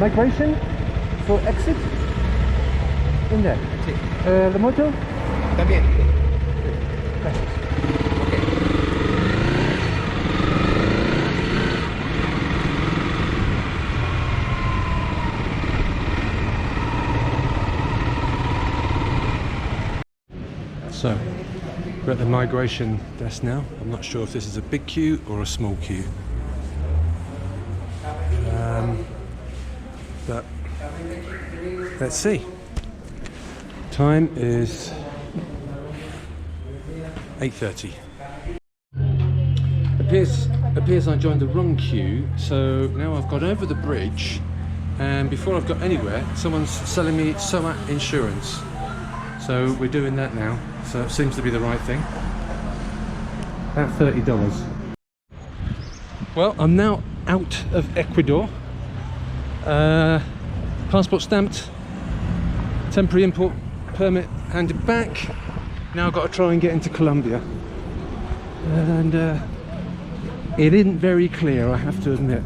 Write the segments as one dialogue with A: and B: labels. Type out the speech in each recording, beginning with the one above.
A: migration for exit. In there.
B: Sí.
A: La moto.
B: También.
A: Gracias.
B: Okay.
A: So, we're at the migration desk now. I'm not sure if this is a big queue or a small queue. But let's see. Time is 8:30. Appears I joined the wrong queue, so now I've got over the bridge, and before I've got anywhere, someone's selling me SOAT insurance. So we're doing that now. So it seems to be the right thing. About $30. Well, I'm now out of Ecuador. Passport stamped, temporary import permit handed back. Now I've got to try and get into Colombia. And it isn't very clear, I have to admit.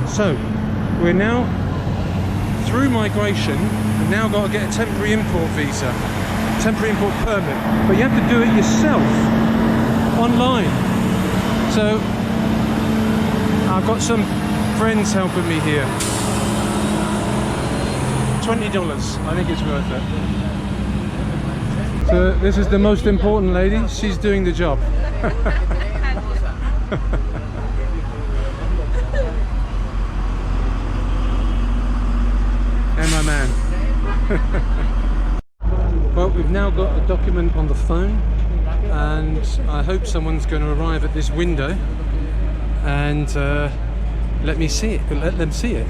A: So we're now through migration, and now got to get a temporary import visa, temporary import permit, but you have to do it yourself online. So I've got some friends helping me here. $20, I think it's worth it. So this is the most important lady, she's doing the job. And my man. Well, we've now got the document on the phone, and I hope someone's going to arrive at this window and let me see it, let them see it.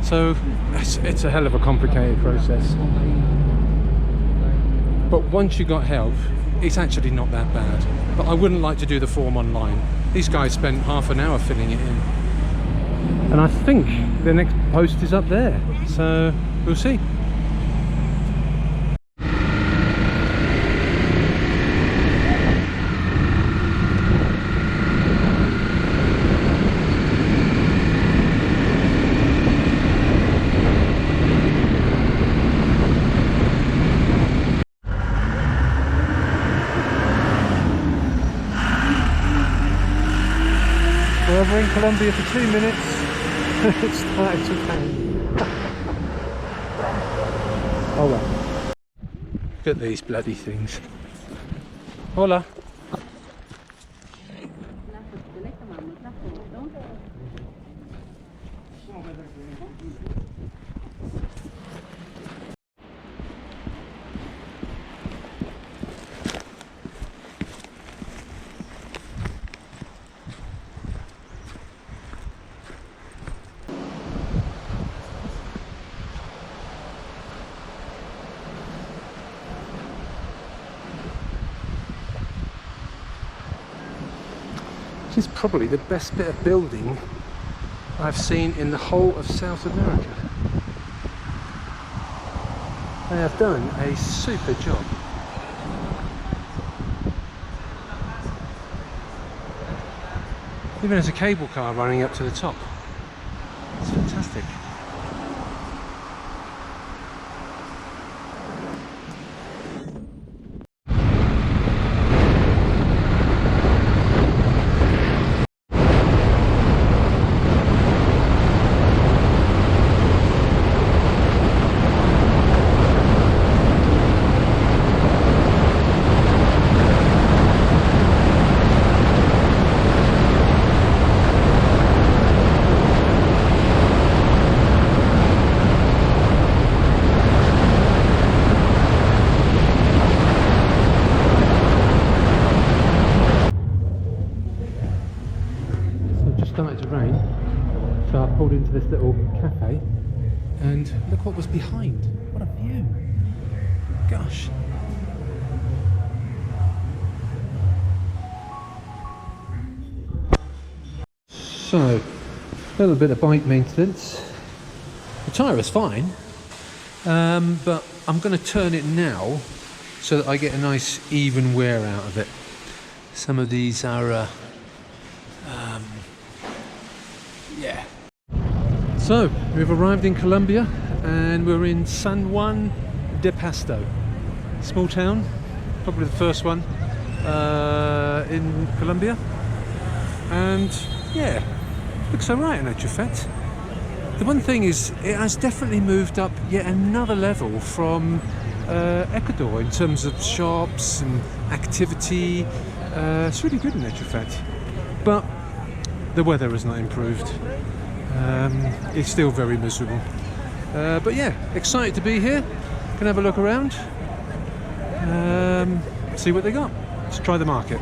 A: So it's a hell of a complicated process. But once you got help, it's actually not that bad. But I wouldn't like to do the form online. These guys spent half an hour filling it in. And I think the next post is up there, so we'll see. Well, we're in Colombia for 2 minutes. It started to rain. Oh well. Look at these bloody things. Hola. This is probably the best bit of building I've seen in the whole of South America. They have done a super job. Even there's a cable car running up to the top. It's fantastic. Started to rain, so I pulled into this little cafe, and look what was behind. What a view! Gosh. So, a little bit of bike maintenance. The tyre is fine, but I'm going to turn it now so that I get a nice even wear out of it. Some of these are So we've arrived in Colombia and we're in San Juan de Pasto, small town, probably the first one in Colombia, and yeah, looks alright in actual fact. The one thing is, it has definitely moved up yet another level from Ecuador in terms of shops and activity. It's really good in actual fact, but the weather has not improved. It's still very miserable, but yeah, excited to be here. Can have a look around, see what they got. Let's try the market.